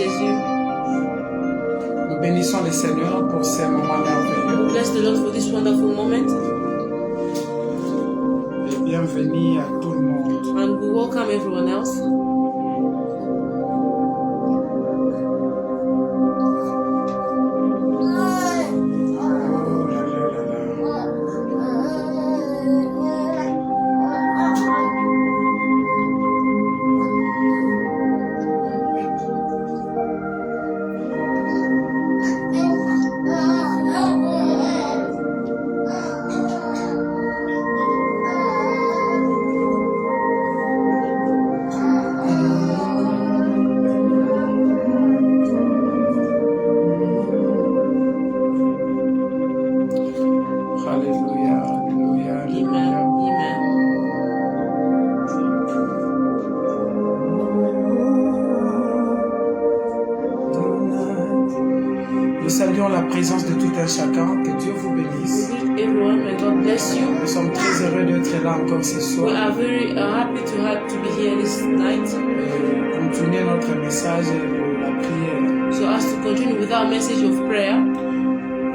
Jésus. Nous bénissons le Seigneur pour ces moments merveilleux. We bless the Lord for this wonderful moment. Et bienvenue à tout le monde. And we welcome everyone else. Alléluia, alléluia, alléluia. Amen. Nous saluons la présence de tout un chacun. Que Dieu vous bénisse. We greet everyone. May God bless you. Nous sommes très heureux d'être là encore ce We soir. are very happy to be here this night. Continuer notre message de la prière. So as to continue with our message of prayer,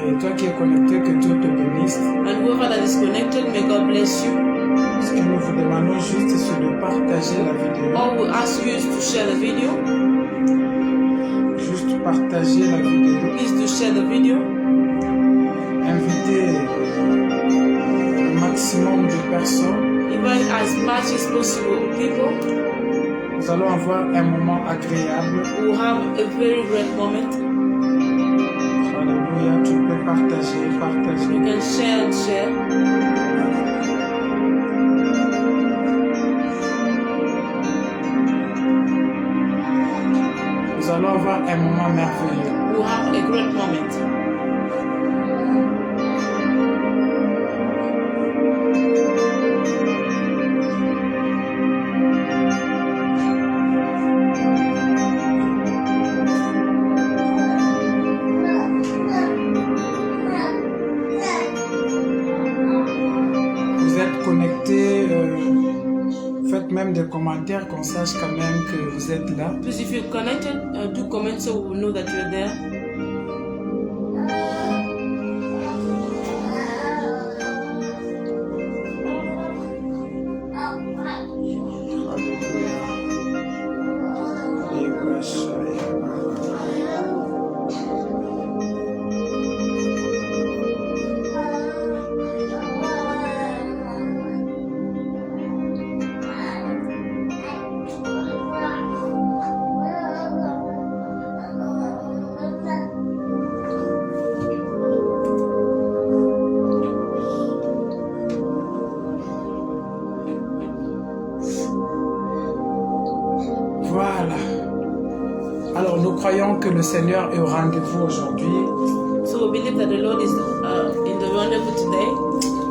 Et toi qui es connecté, que Dieu te bénisse. and whoever that is connected, may God bless you. Ce que nous vous demandons juste, c'est de partager la vidéo. All we ask you is to share the video. Juste partager la vidéo. Please do share the video. Inviter le maximum de personnes. Invite as much as possible people. Nous allons avoir un moment agréable. We will have a very great moment. Alléluia, tu peux partager, You partager. can share and share. Nous allons avoir un moment merveilleux. We will have a great moment. Vous êtes connectés, faites même des commentaires qu'on sache quand même que vous êtes là. Please, if you're connected, do comment so we will know that you're there. Voilà. Alors nous croyons que le Seigneur est au rendez-vous aujourd'hui So we believe that the Lord is in the rendezvous today,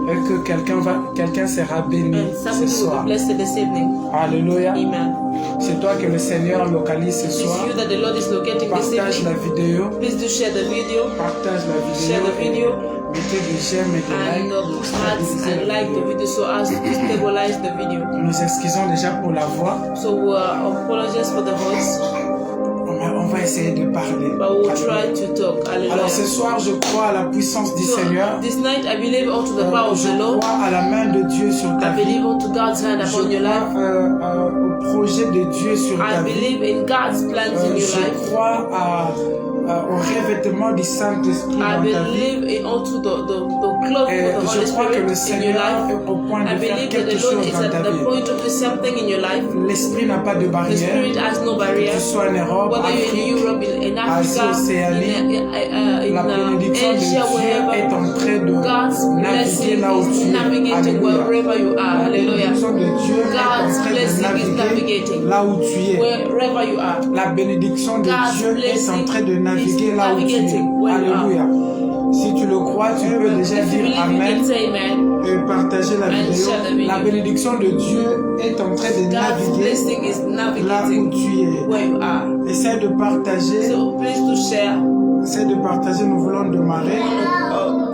et que quelqu'un sera béni and ce somebody will soir. be blessed this evening. Alléluia. Amen. C'est toi que le Seigneur localise ce It's soir. you that the Lord is locating this Partage la evening. vidéo. Please do share the video, Partage la share vidéo. the video, Mettez des j'aime et des and likes. put hearts and like the video so as to stabilize the video. Nous nous excusons déjà pour la voix. So we apologize for the voice, On va essayer de parler. but we'll try to talk. Alors ce Hallelujah. soir, je crois à la puissance du So Seigneur. this night I believe unto the power of the Je Lord. crois à la main de Dieu sur ta I vie. believe unto God's hand Je upon your life. crois au projet de Dieu sur I ta vie. believe in God's plans in your Je life. crois au revêtement du Saint-Esprit I dans ta vie. believe in unto the cloth Et of the Holy je crois que Spirit le in your Seigneur life. est au point I de faire believe that quelque the Lord chose is dans ta at the vie. point of doing something in your life. L'Esprit n'a pas de The barrière. Spirit has no barrier. Que tu sois en Europe, Whether you're in Afrique, Europe, in Asie, Africa, Océanie, la bénédiction de Asia, Dieu est wherever, en train de God's naviguer blessing là où is tu es. navigating Alléluia. wherever you are. La Hallelujah. bénédiction de Dieu est en God's train de blessing is naviguer navigating là où tu es. wherever you are. La bénédiction de God's Dieu est en train de blessing naviguer is là où tu es. navigating where you are. Alléluia. Si tu le crois, tu peux déjà If you dire believe, you Amen can say amen. et partager la And vidéo. share the video. La bénédiction de Dieu est en train de God's naviguer blessing is là où navigating tu es. where you are. Essaie de partager. So please to share. Essaie de partager. Nous voulons démarrer.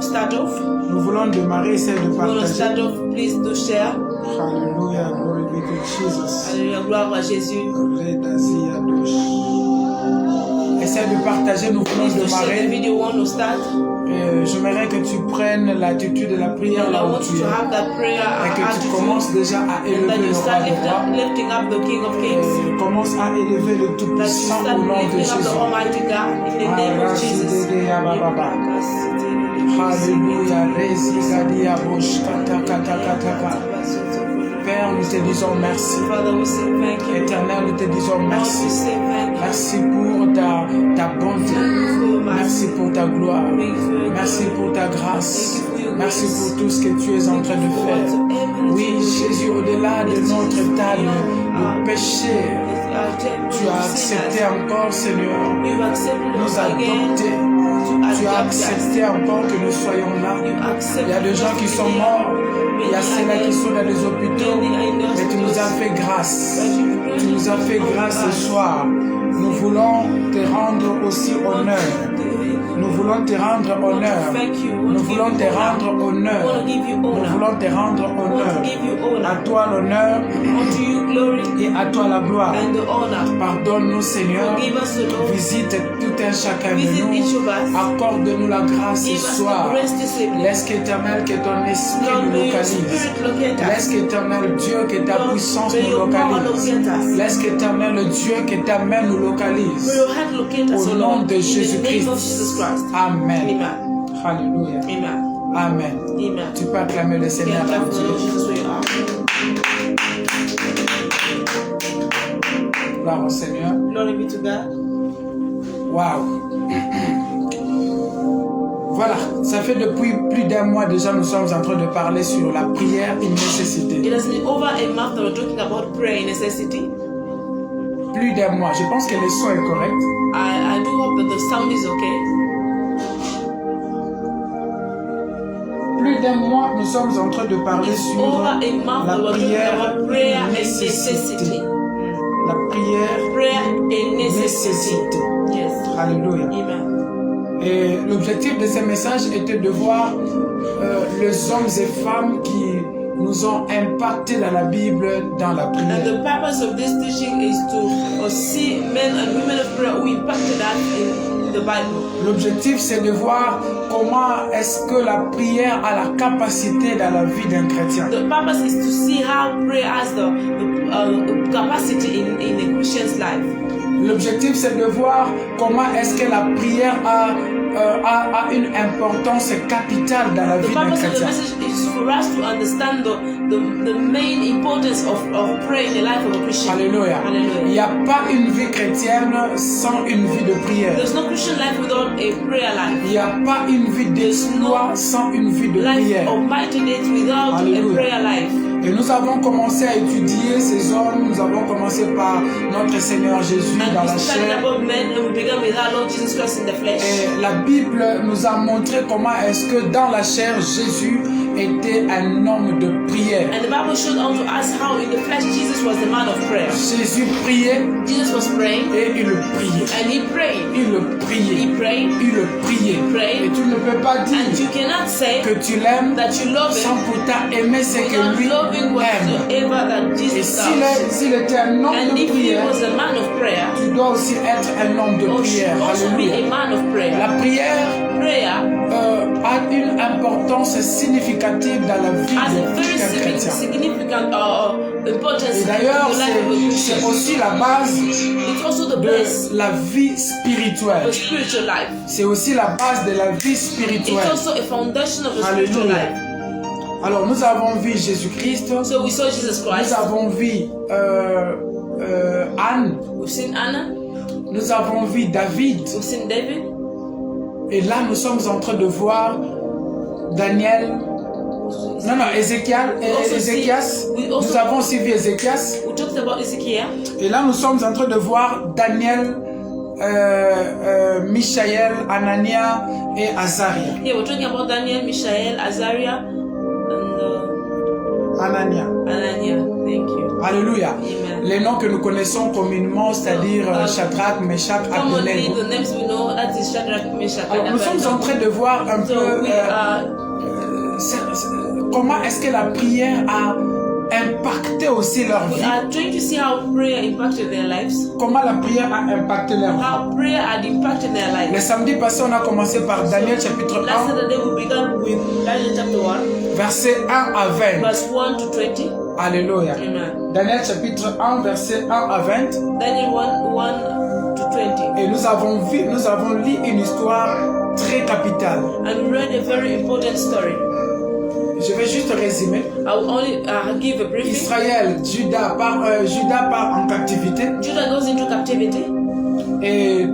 Start off. Nous voulons démarrer. Essaie de You want to partager. start off, please to share. Alléluia. Glory be to Jesus. Alléluia, gloire à Jésus. Redazia dosh. essaie de partager, nous Please voulons to share the démarrer. video. Want to start? J'aimerais que tu prennes l'attitude de la prière And I là où want tu you to es. have that prayer Et que tu attitude. commences déjà à And élever that le you roi start des rois. lifting up the King of Kings. Commence à élever le That you Tout-Puissant start au nom de lifting up the Jésus. Almighty God in the name of Jesus. Alléluia. Résigadia bosh kata kata kata kata. Père, nous te disons merci. Father, we say thank you. Éternel, nous te disons Lord, we merci. say thank you. Merci pour ta bonté. Merci pour ta gloire. Merci pour ta grâce. Merci pour tout ce que tu es en train de faire. Oui, Jésus, au-delà de notre état de péché, tu as accepté encore, Seigneur, nous adopter. Tu as accepté encore que nous soyons là. Il y a des gens qui sont morts. Il y a ceux-là qui sont dans les hôpitaux. Mais tu nous as fait grâce. Tu nous as fait grâce ce soir. Nous voulons te rendre aussi honneur. Nous voulons te rendre honneur. Nous voulons te rendre honneur. Nous voulons te rendre honneur. À toi l'honneur et à toi la gloire. Pardonne-nous, Seigneur. Visite tout un chacun de nous. Accorde-nous la grâce ce soir. Laisse qu'éternel, que ton esprit nous localise. Laisse qu'éternel Dieu, que ta puissance nous localise. Laisse qu'éternel Dieu, que ta main nous localise. Au nom de Jésus-Christ. Amen. Alléluia. Amen. Tu peux acclamer le Seigneur pour Dieu. Gloire au Seigneur. Glory be to God. Wow. Voilà, ça fait depuis plus d'un mois déjà nous sommes en train de parler sur la prière, une nécessité. It has been over a month that we're talking about prayer necessity. Plus d'un mois. Je pense que le son est correct. I do hope that the sound is okay. Plus d'un mois, nous sommes en train de parler sur Over a month la that we're talking prière about prayer and nécessité. necessity. La prière Prayer and necessity. nécessité. Yes. Alléluia. Amen. Et l'objectif de ce message était de voir les hommes et femmes qui nous ont impactés dans la Bible, dans la And prière. the purpose of this teaching is to see men and women of prayer who impacted us in the Bible. L'objectif, c'est de voir comment est-ce que la prière a la capacité dans la vie d'un chrétien. The purpose is to see how prayer has the capacity in a Christian's life. L'objectif, c'est de voir comment est-ce que la prière a une importance capitale dans la The vie d'un purpose of the chrétien. message is for us to understand the main importance of prayer in the life of a Christian. Alléluia. Il n'y Hallelujah. a pas une vie chrétienne sans une vie de prière. There's no Christian life without a prayer life. Il n'y a pas une vie d'exploit sans une vie de Life prière. of mighty deeds without Hallelujah. a prayer life. Et nous avons commencé à étudier ces hommes. Nous avons commencé par notre Seigneur Jésus dans And la we started chair. about men and we began with our Lord Jesus Christ in the flesh. Et la Bible nous a montré comment est-ce que dans la chair, Jésus était un homme de prière. And the Bible showed unto us how in the flesh Jesus was the man of prayer. Jésus priait Jesus was praying et il priait. and he prayed. Il priait. He prayed Il priait. prayed. Et tu ne peux pas And dire you cannot say que tu l'aimes that you love sans him pourtant aimer ce que without lui loving aime. whatsoever that Et Jesus does. s'il était un homme And de if he prière, was a man of prayer, tu dois aussi être un homme de you should prière. also be Alléluia. a man of prayer. La prière Prayer a une importance significative dans la vie has a de very tout un chrétien. significant importance Et in d'ailleurs, the life of a c'est Christian. aussi la base It's also the de base la vie of spirituelle. a spiritual life. C'est aussi la base de la vie It's spirituelle. also a foundation of a spiritual Alléluia. life. Alors, nous avons vu Jésus-Christ. So we saw Jesus Nous Christ. avons vu Anne. We've seen Anna. Nous avons vu David. We've seen David. Et là, nous sommes en train de voir Daniel. Non, Ézéchias. Nous avons aussi vu Ézéchias. We talked about Ezekiel. Et là, nous sommes en train de voir Daniel, Michaël, Anania et Azaria. Yeah, we're talking about Daniel, Mishael, Azariah, and Anania. Anania. Thank you. Alléluia. Amen. Les noms que nous connaissons communément, c'est-à-dire Shadrach, Meshach, Commonly, Abednego. the names we know, that is Shadrach, Meshach, Alors, and nous sommes en Abednego. train de voir un So peu we are comment est-ce que la prière impacté aussi leur We vie. are trying to see how prayer impacted their lives, Comment la prière a impacté leur vie. how prayer had impacted their Le lives. samedi passé, on a commencé par Daniel chapitre Last 1, Saturday we began with Daniel chapter 1, verset 1 à 20. verse 1 to 20. Alléluia. Amen. Daniel chapitre 1, verset 1 à 20. Daniel 1 to 20. Et nous avons lu une histoire très capitale. And we read a very important story. Je vais juste résumer. I will only give a briefing. Israël, Juda part en captivité Judah goes into captivity, et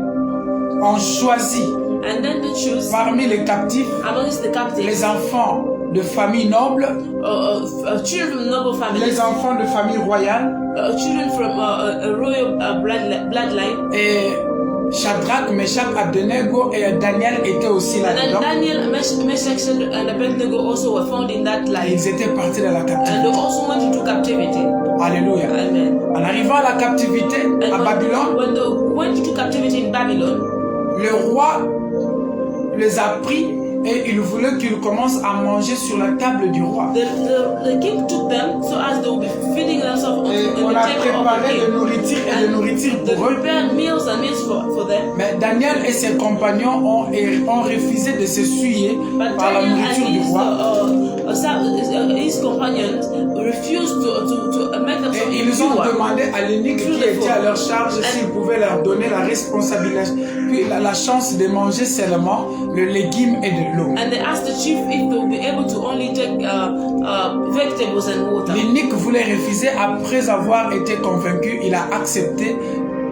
on choisit and then they choose parmi les captifs amongst the captives les enfants de familles nobles, children from noble families, les enfants de familles royales children from a royal bloodline. et Shadrach, Meshach, Abednego et Daniel étaient aussi And then là-dedans. Daniel, Meshach, and Abednego also were found in that line. Ils étaient partis de la And they captivité. also went into captivity. Alléluia. Amen. En arrivant à la captivité And à Babylone, when they went into captivity in Babylon, le roi les a pris et il voulait qu'ils commencent à manger sur la table du roi. the king took them so as they would be feeding themselves Et in on the a table of the préparé king. de nourriture et de nourriture They pour eux. prepared meals and meals for them. Mais Daniel et ses compagnons ont refusé de se souiller But par la Daniel nourriture du roi. and his companions refused to make themselves Et ils ont pure. demandé à l'eunuque qui était à leur charge s'il pouvait leur donner la responsabilité, puis la chance de manger seulement le légume et de l'eau. And they asked the chief if they would be able to only take vegetables and water. L'eunuque voulait refuser. Après avoir été convaincu, il a accepté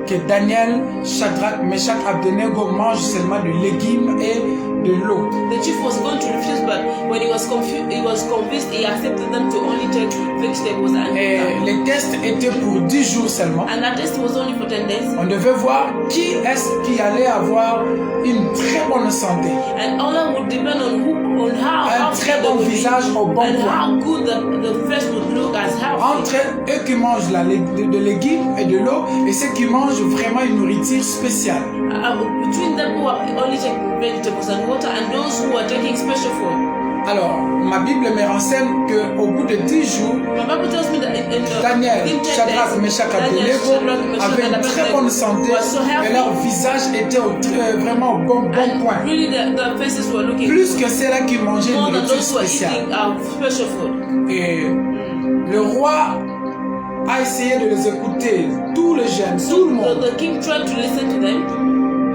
que Daniel, Shadrach, Meshach, Abednego mangent seulement du légume et de l'eau. The chief was going to refuse, but when he was convinced, he accepted them to only take vegetables and Et water. les tests étaient pour 10 jours seulement. And that test was only for 10 days. On devait voir qui est-ce qui allait avoir une très bonne santé. And all that would depend on how Un très fit they bon would be, visage au bon and point. how good the flesh would look as healthy. Entre eux qui mangent de légumes et de l'eau et ceux qui mangent vraiment une nourriture spéciale. Between them who are only taking vegetables and water and those who are taking special food. Alors, ma Bible me renseigne qu'au bout de 10 jours, My Bible tells me that Daniel, within 10 Shadrach, days, Meshach, Daniel, Abednego Shadrach, Meshach, avaient and une très Abednego bonne santé were so healthy. et leur visage était vraiment au bon point. And really the faces were looking Plus que ceux-là qui mangeaient une more than nourriture those who are spéciale. eating special food. Et le roi a essayé de les écouter, tous les jeunes, tout So le monde. the king tried to listen to them,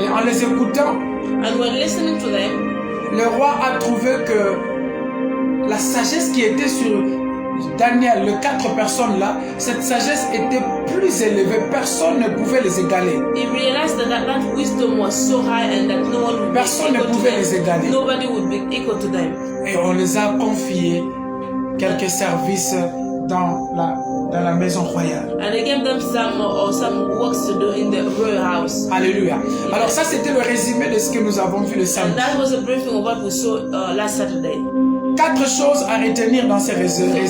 Et en les écoutant, and when listening to them, le roi a trouvé que la sagesse qui était sur Daniel, les 4 personnes là, cette sagesse était plus élevée. Personne ne pouvait les égaler. he realized that wisdom was so high and that no one would Personne be ne equal to pouvait les them. égaler. Nobody would be equal to them. Et on les a confiés quelques services dans la maison royale. And they gave them some works to do in the royal house. Alléluia. Alors ça, c'était le résumé de ce que nous avons vu le And samedi. that was a briefing of what we saw last Saturday. 4 choses à retenir dans ces résumés.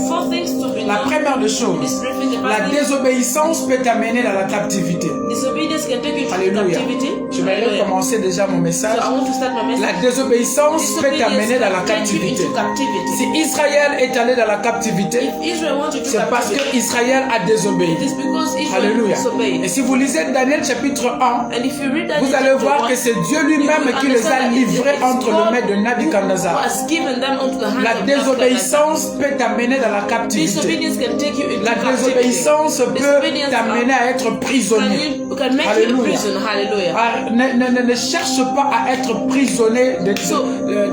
4 things to be La known. première des This choses, briefing, the la first thing, désobéissance peut t'amener dans la captivité. disobedience can take you to Alléluia. captivity. Je vais Hallelujah. recommencer déjà mon So message. I want to start my message. La désobéissance peut t'amener dans la can take you captivité. into captivity. Si Israël est allé dans la captivité, If Israel wanted to c'est parce captivity, que Israël a désobéi. it is because Israel Alléluia. disobeyed. Et si vous lisez Daniel chapitre 1, And if you read that vous in allez chapter voir 1, que c'est Dieu lui-même qui les a livrés entre les mains de Nebuchadnezzar. has given them unto the hands La of désobéissance peut t'amener dans la captivité. Disobedience can take you into La captivity. désobéissance peut Disobedience t'amener à être prisonnier. can make you a Alléluia. prison. Hallelujah. Ah, ne cherche pas à être prisonnier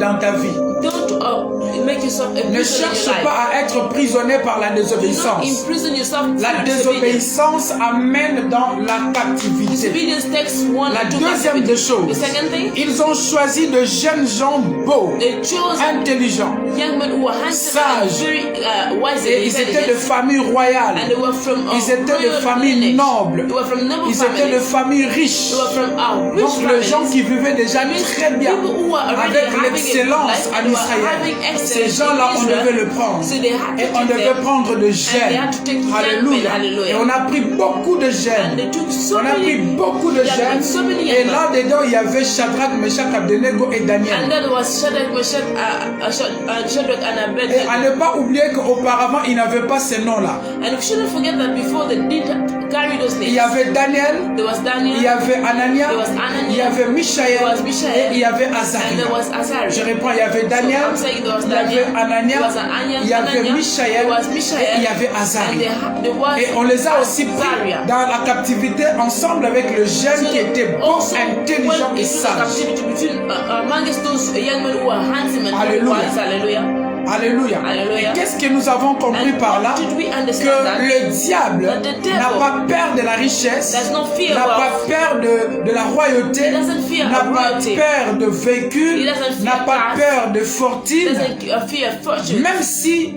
dans ta vie. Don't make yourself a Ne prison in your cherche life. pas à être prisonnier par la Do not désobéissance. imprison yourself through La disobedience. désobéissance amène dans la captivité. Disobedience takes one La to deuxième captivity. des choses, The second thing, ils ont choisi de jeunes gens beaux, they chose intelligents, young men who were handsome and sages. very wise and Et ils étaient de intelligent. familles royales. And they were from Ils étaient de royal familles lineage. nobles. They were from noble Ils étaient de families. familles riches. They were from rich Donc les gens families. qui vivaient déjà très bien, People who were already avec having a good l'excellence life en and were Israël. having Ces excellence gens-là, in on Israel. devait le prendre. So they had to Et on take devait them. prendre de And they jeunes. had to take young Alléluia. men. Hallelujah. Et on a pris beaucoup de And jeunes. they took so On a pris many. beaucoup de There jeunes. were so many Et young men. là-dedans, il y avait Shadrach, Meshach, Abednego et And Daniel. that was Shadrach, Meshach, and Et à Abednego. ne pas oublier qu'auparavant, auparavant, ils n'avaient pas ces noms-là. And we shouldn't forget that before they didn't carry those names. Il y avait Daniel, There was Daniel, il y avait Anania, there was Ananias, il y avait Michaël, there was Mishael, et il y avait and there Azaria. was Azariah. Je reprends, il y avait Daniel, I'm saying there was il y avait Daniel, Anania, there was Ananias, il y avait Ananias, Michaël, there was et Mishael, il y avait and Azaria. there was Et on les a aussi pris Azariah. dans la captivité ensemble avec le jeune qui était beau, Also, intelligent when et in the sage. captivity between amongst those young men who were handsome and Hallelujah. wise, hallelujah. Alléluia. Alléluia. Et qu'est-ce que nous avons compris And par là? what did we understand Que that? le diable That the devil n'a pas peur de la richesse, does not fear n'a pas wealth. peur de la royauté, He doesn't fear n'a pas royalty. peur de véhicule, He doesn't n'a fear pas cars. peur de fortune. Doesn't fear fortune. Même si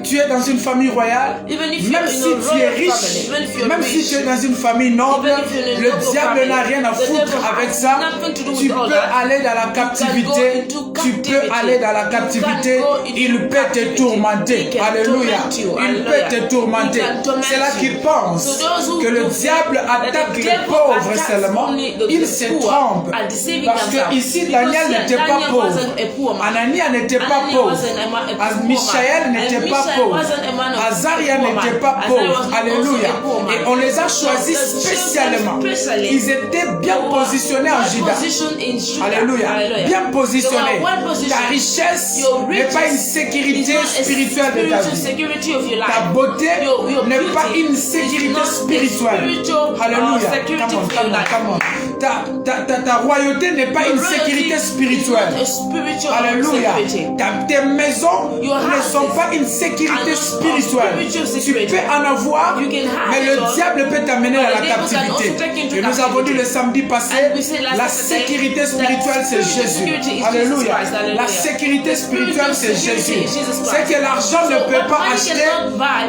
tu es dans une famille royale, Even if même you're si in a tu es royal riche, family, even if you're même si rich, tu es dans une famille noble, even if you're in a le noble diable family, n'a rien à the foutre devil avec has ça. nothing to do with Tu all peux that. aller dans la captivité, into tu peux captivity. aller dans la You captivité, can go into il peut te captivity. tourmenter. He can Alléluia. torment you. Il Hallelujah. peut te tourmenter. He can torment C'est là you. qu'ils pensent So those who que le do diable think that attaque the les devil pauvres attacks seulement. only the Il se poor trompe. are deceiving Parce que themselves. ici, Because Daniel here, n'était pas Daniel pauvre. wasn't a poor man. Anania n'était pas Ananias pauvre. wasn't a poor Michaël man. n'était And pas Mishael pauvre. wasn't a man of Azaria a poor man. n'était pas Azariah pauvre. was also Alléluia. a poor man. Et on les a So choisis the children spécialement. especially, Ils étaient bien they were positionnés en well Juda. positioned in Judah. Alléluia. Hallelujah. Bien They positionnés. were well positioned. Ta richesse Your n'est pas une riches sécurité is not a spirituelle de ta spiritual vie. security of your life. Ta beauté Your n'est beauty pas une is sécurité not a spirituelle. spiritual, Alléluia. security Come on, for your come on, life. come on. Ta royauté n'est pas Your une royalty sécurité is spirituelle. not a spiritual Alléluia. security. Tes maisons Your ne sont houses pas une sécurité are not spirituelle. spiritual Tu security. peux en avoir, You can have mais it le all, diable peut t'amener but à la the devil can captivité. also take you into Et nous avons dit le captivity. samedi passé, And we said last la Saturday sécurité that spirituelle c'est spiritual Jésus. security is Alléluia. Jesus Christ. Hallelujah. La sécurité The spirituelle spiritual c'est security Jésus. is Jesus Christ. C'est que l'argent ne So peut what pas money acheter. cannot buy,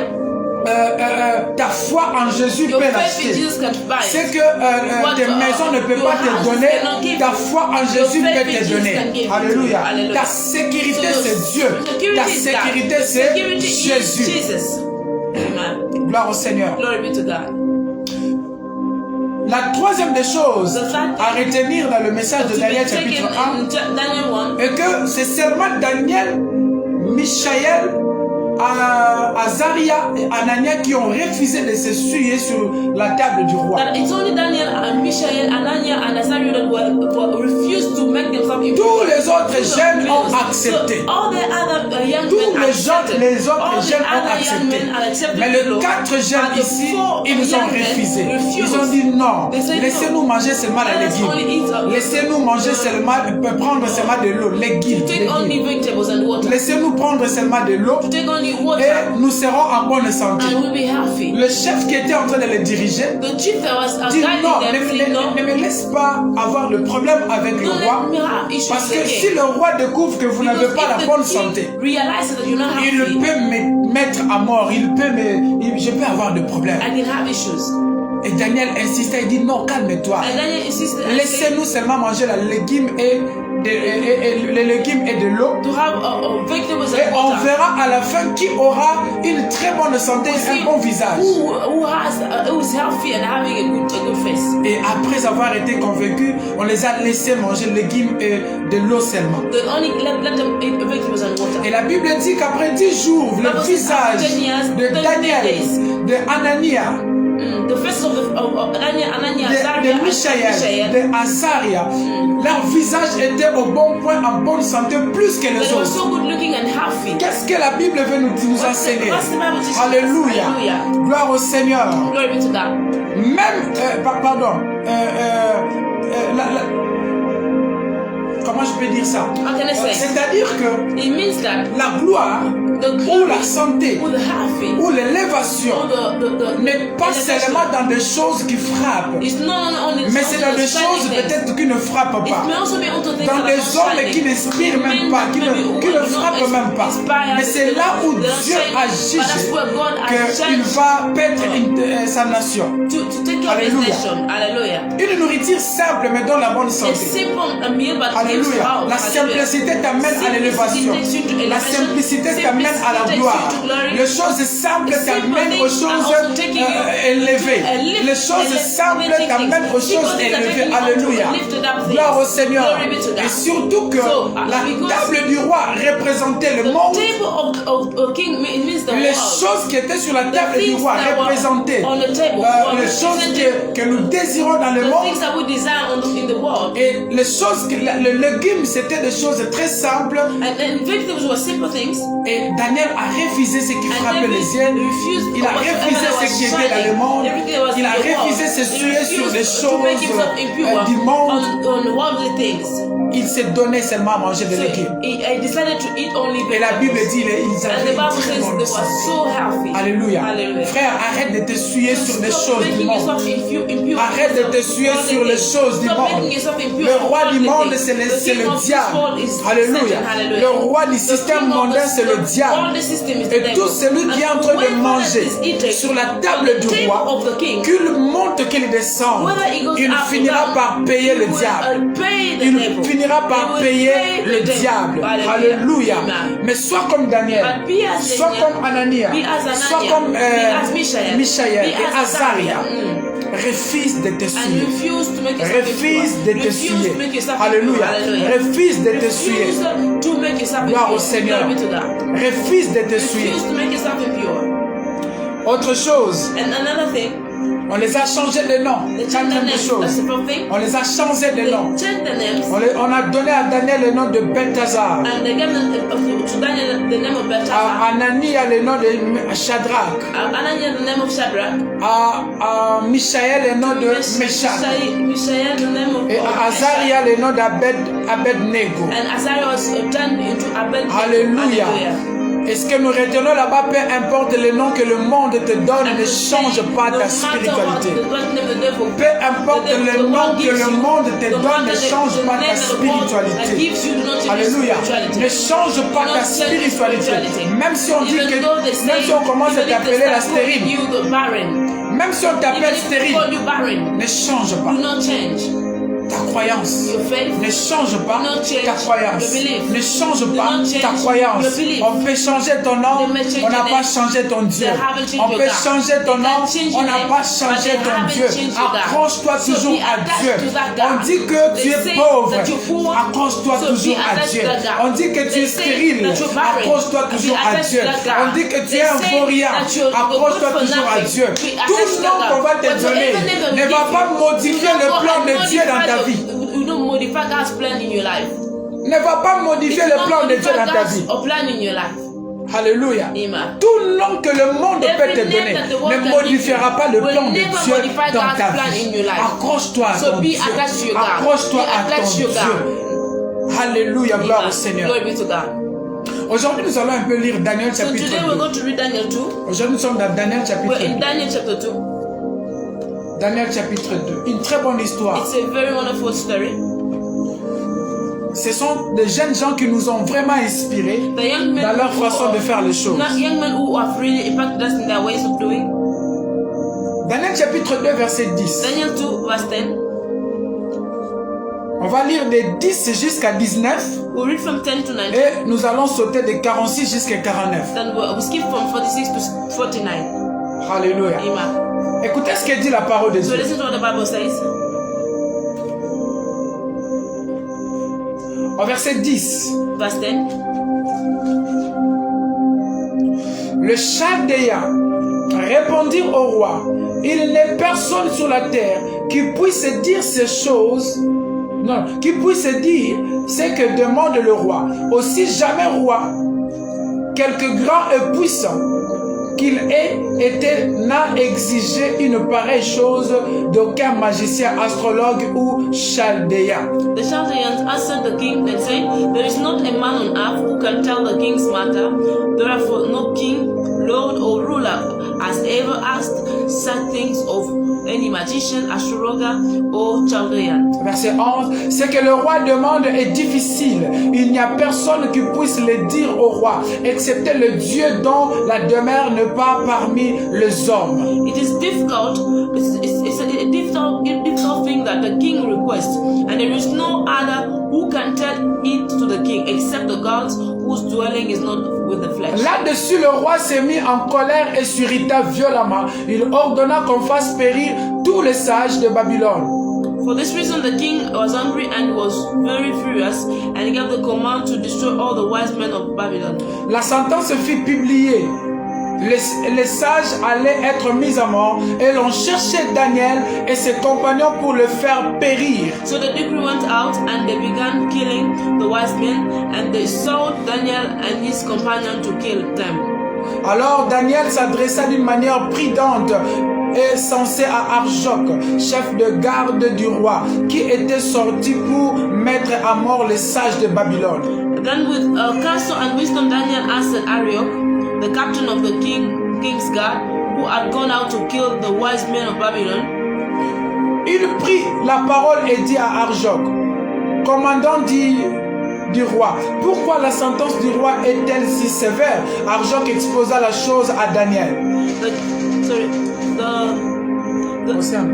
Ta foi en Jésus your peut faith in l'acheter. Jesus can buy it. C'est que What, tes maisons ne peuvent your pas te houses donner, cannot give ta you. foi en Your Jésus faith peut in te Jesus donner. can give you. Alléluia. Hallelujah. Ta sécurité So c'est Dieu. security Ta is God. sécurité The c'est security is Jésus. Jesus. Amen. Gloire au Seigneur. Glory be to God. La troisième des choses The third à retenir dans le message de To be Daniel taken chapitre 1 in Daniel 1 est que c'est seulement Daniel, Michaël, Azaria et Anania qui ont refusé de se suyer sur la table du roi. that it's only Daniel and Mishael, Anania and Azariah that were refused to make themselves Tous les autres jeunes ont So accepté. all the other young Tous men les autres accepted. All the jeunes ont other young accepté. men accepted Mais the les law. 4 jeunes But the ici, 4 ils nous ont young men refusé. Ils refused. ont dit non, They said laissez-nous manger seulement la Let us only légume. eat Laissez-nous manger seulement, prendre seulement de l'eau, légumes. take only vegetables and water. Laissez-nous prendre seulement de l'eau To take only water et nous serons en bonne santé. and we'll be healthy. Le chef qui était en train de les diriger The chief that was dit guiding non, them said no. ne me laisse pas avoir de problème avec le Don't roi. let me have issues Parce que again. si le roi découvre que vous n'avez Because pas if la the bonne king santé, realizes that you're not il healthy, peut me mettre à mort, je peux avoir des problèmes. I can have issues. Et Daniel insistait, il dit non, calme-toi. And Daniel insisted and said Laissez-nous seulement manger la légume et les légumes et de l'eau. to have vegetables Et and on water. verra à la fin qui aura une très bonne santé et un bon visage. Who is healthy and having a good face. Et après avoir été convaincus, on les a laissés manger légumes et de l'eau seulement. Then only let them eat vegetables and water. Et la Bible dit qu'après 10 jours, le Bible says visage after 10 years, de 10 Daniel, days. de Anania, The faces of Anania, de Azariah, and Michaël, Mishael, de Azaria, leur visage était au bon point, en bonne santé, plus que les they were autres. so good looking and healthy. Qu'est-ce que la Bible veut nous enseigner? What's the Bible teaching us? Alléluia. Hallelujah. Gloire au Seigneur. Glory be to God. Même, comment je peux dire ça? How can I say? C'est-à-dire que It means that la gloire the ou la glory santé or the healthy ou l'élévation or the n'est pas seulement dans des choses qui frappent, it's not only mais c'est dans des choses peut-être qui ne frappent It pas. may also be onto things Dans that des are hommes shining. qui n'inspirent même Men pas, that qui maybe ne do not frappent même pas. inspire, Mais c'est là où they don't Dieu shine, a but jugé that's where God has qu'il judged va paître sa nation. to take care of his Alléluia. nation. Hallelujah. Une nourriture simple mais dans la bonne A santé. simple meal but Alléluia. Alléluia. La simplicité t'amène à l'élévation. La simplicité t'amène à la gloire. Les choses simples t'amènent aux choses élevées. Les choses simples t'amènent aux choses élevées. Alléluia. Gloire au Seigneur. Et surtout que la table du roi représentait le monde. Les choses qui étaient sur la table du roi représentaient les choses que nous désirons dans le monde. Et les choses, le légume, c'était des choses très simples. Et Daniel a refusé ce qui frappait les yeux. Il a refusé ce qui était dans le monde. Il a refusé se suer sur des choses du monde. Il s'est donné seulement à manger des légumes. Et la Bible dit qu'ils avaient une très bonne santé. Alléluia. Frère, arrête de te suer sur les choses du monde. Arrête de te suer sur les choses du monde. Le roi du monde, c'est le diable. Alléluia. Le roi du système mondain, c'est le diable. Et tout celui qui est en train de manger sur la table du roi, qu'il monte, qu'il descende, il finira par payer le diable. Il finira par payer le diable. Alléluia. Mais sois comme Daniel, sois comme Anania, sois comme Michaël et Azaria. Refuse de te suer. Refuse de te suer. Alléluia. Refuse de te suer. Gloire au Seigneur. Refuse de te suer. Autre chose. On les a changé de nom. Quatrième chose. On les a changé de nom. On a donné à Daniel le nom de Beltazar. À Anani a le nom de Shadrach. À Michaël le nom de Meshach. Et à Azaria le nom d'Abednego. Alléluia. Et ce que nous retenons là-bas, peu importe le nom que le monde te donne, ne change pas ta spiritualité. Peu importe le nom que le monde te donne, ne change pas ta spiritualité. Alléluia. Ne change pas ta spiritualité. Même si on dit que, même si on commence à t'appeler la stérile, même si on t'appelle stérile, ne change pas. Ta croyance ne change pas ta croyance. Ne change pas ta croyance. On peut changer ton nom, on n'a pas changé ton Dieu. On peut changer ton nom, on n'a pas changé ton Dieu. Accroche-toi toujours à Dieu. On dit que tu es pauvre, accroche-toi toujours à Dieu. On dit que tu es stérile, accroche-toi toujours à Dieu. On dit que tu es un vaurien, accroche-toi toujours à Dieu. Tout nom qu'on va te donner ne va pas modifier le plan de Dieu dans ta vie. Ne va pas modifier le plan de Dieu dans ta vie. Alléluia. Tout nom que le monde peut te donner ne modifiera pas le plan de Dieu dans ta vie. Accroche-toi à ton Dieu. Accroche-toi à ton Dieu. Alléluia. Gloire au Seigneur. Aujourd'hui, nous allons un peu lire Daniel chapitre 2. Aujourd'hui, nous sommes dans Daniel chapitre 2. Daniel chapitre 2. Une très bonne histoire. It's a very wonderful story. Ce sont des jeunes gens qui nous ont vraiment inspirés dans leur façon de faire les choses. Young men who have really impacted us in their ways of doing. Daniel chapitre 2 verset 10. Daniel 2 verse 10. On va lire de 10 jusqu'à 19. We'll read from 10 to 19. Et nous allons sauter de 46 jusqu'à 49. Then we'll skip from 46 to 49. Alléluia. Amen. Écoutez ce que dit la parole de Dieu. So listen to what the Bible says. Au verset 10. Verse 10. Le Chaldéen répondit au roi: il n'est personne sur la terre qui puisse dire ces choses, non, qui puisse dire ce que demande le roi. Aussi jamais roi, quelque grand et puissant qu'il ait été, n'a exigé une pareille chose d'aucun magicien, astrologue ou chaldéen. The Chaldeans answered the king and said, there is not a man on earth who can tell the king's matter. Therefore no king, lord or ruler has ever asked such things of any magician, astrologer, or Chaldean. Verset 11, ce que le roi demande est difficile. Il n'y a personne qui puisse le dire au roi, excepté le Dieu dont la demeure n'est pas parmi les hommes. It is difficult. It's a difficult thing that the king requests, and there is no other who can tell it to the king except the gods whose dwelling is not with the flesh. Là-dessus, le roi s'est mis en colère et s'irrita violemment. Il ordonna qu'on fasse périr tous les sages de Babylone. For this reason, the king was angry and was very furious, and he gave the command to destroy all the wise men of Babylon. La sentence fut publiée. Les sages allaient être mis à mort et l'on cherchait Daniel et ses compagnons pour le faire périr. So the decree went out and they began killing the wise men, and they sought Daniel and his companion to kill them. Alors Daniel s'adressa d'une manière prudente et sensée à Arjoc, chef de garde du roi, qui était sorti pour mettre à mort les sages de Babylone. Then with counsel and wisdom Daniel answered Arioch, the captain of the king's guard, who had gone out to kill the wise men of Babylon. Il prit la parole et dit à Arjoc, commandant du roi, pourquoi la sentence du roi est-elle si sévère? Arjoc exposa la chose à Daniel.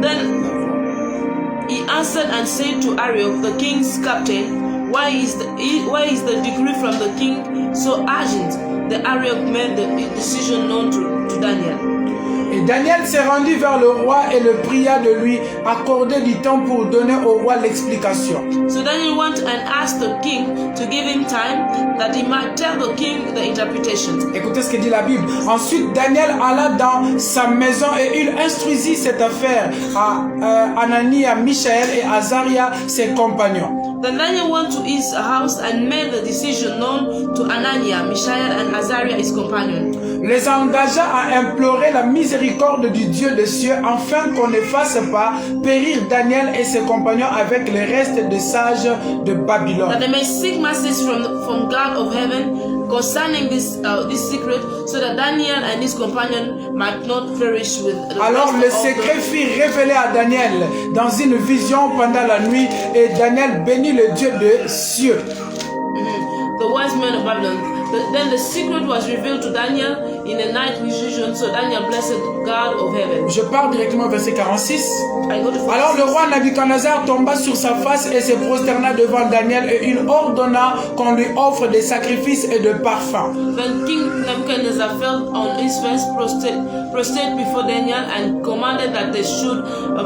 Then he answered and said to Arioch, the king's captain, why is the decree from the king so urgent? The Arioch made the decision known to Daniel. Et Daniel s'est rendu vers le roi et le pria de lui accorder du temps pour donner au roi l'explication. So Daniel went and asked the king to give him time that he might tell the king the interpretation. Écoutez ce que dit la Bible. Ensuite, Daniel alla dans sa maison et il instruisit cette affaire à Anania, Michaël et Azaria, ses compagnons. Then Daniel went to his house and made the decision known to Anania, Mishael, and Azariah, his companion. Les engagea à implorer la miséricorde du Dieu des cieux afin qu'on ne fasse pas périr Daniel et ses compagnons avec les restes des sages de Babylone. That they may seek mercies from God of heaven concerning this secret, so that Daniel and his companion might not perish with the Alors rest le of secret fut révélé à Daniel dans une vision pendant la nuit et Daniel bénit le Dieu des cieux. The wise men of Babylon. Then the secret was revealed to Daniel in a night vision, so Daniel blessed God of heaven. Je pars directement au verset 46. I go to Alors le roi Nabuchodonosor tomba sur sa face et se prosterna devant Daniel et il ordonna qu'on lui offre des sacrifices et de parfums. Then King Nebuchadnezzar fell on his face, prostrate before Daniel, and commanded that they should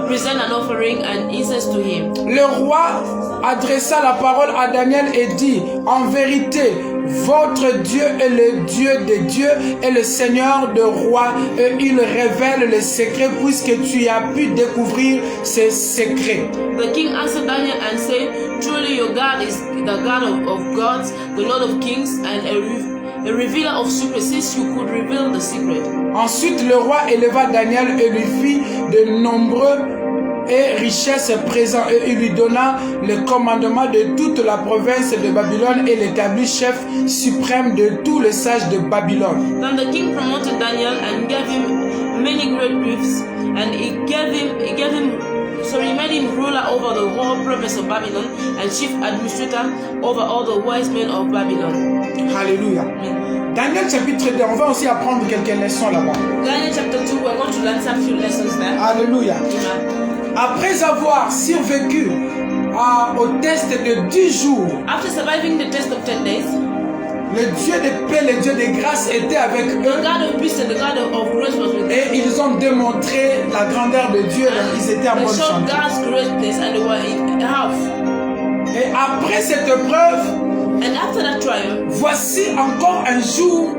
present an offering and incense to him. Le roi adressa la parole à Daniel et dit, en vérité, votre Dieu est le Dieu des dieux et le Seigneur de rois, et il révèle les secrets puisque tu as pu découvrir ces secrets. The king answered Daniel and said, truly your God is the God of gods, the Lord of kings, and a revealer of secrets, since you could reveal the secret. Ensuite, le roi éleva Daniel et lui fit de nombreux et richesses présents, et il lui donna le commandement de toute la province de Babylone et l'établit chef suprême de tous les sages de Babylone. Then the king promoted Daniel and gave him many great gifts, and he made him ruler over the whole province of Babylon and chief administrator over all the wise men of Babylon. Alléluia. Daniel chapitre 2, on va aussi apprendre quelques leçons là-bas. Daniel chapter 2, we're going to learn some few lessons there. Alléluia. Amen. Après avoir survécu au test de 10 jours, After surviving the test of 10 days, le Dieu de paix, le Dieu de grâce était avec the eux God of peace and the God of grace was with them. et ils ont démontré la grandeur de Dieu. Ils étaient en They mode showed chantier. God's greatness and they were in health. Et après cette épreuve, And after that trial, voici encore un jour,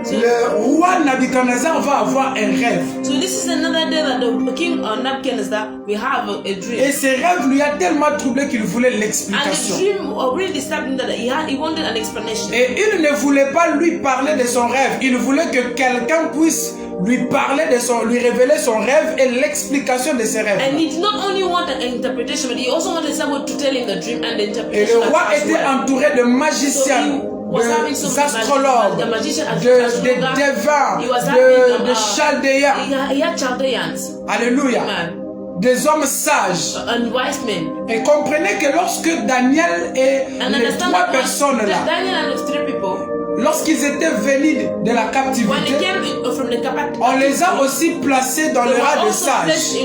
le roi Nabuchodonosor va avoir un rêve. so this is another day that the king Nebuchadnezzar will have a dream. Et ce rêve lui a tellement troublé qu'il voulait And the l'explication. dream really disturbed him that he wanted an explanation. Et il ne voulait pas lui parler de son rêve. Il voulait que quelqu'un puisse lui parler lui révéler son rêve et l'explication de ses rêves. And he did not only want an interpretation, but he also wanted someone to tell him the dream and the Et interpretation. le roi as était well. entouré de magiciens. was having so many astrologues, the magician and des devins, de chaldéens. He had Chaldeans. Alléluia. Amen. Des hommes sages. And wise men. Et comprenez que lorsque Daniel et les trois personnes là, Daniel and those three people, lorsqu'ils étaient venus de la captivité, when they came from the captivity, on les a aussi placés dans le rang de sages.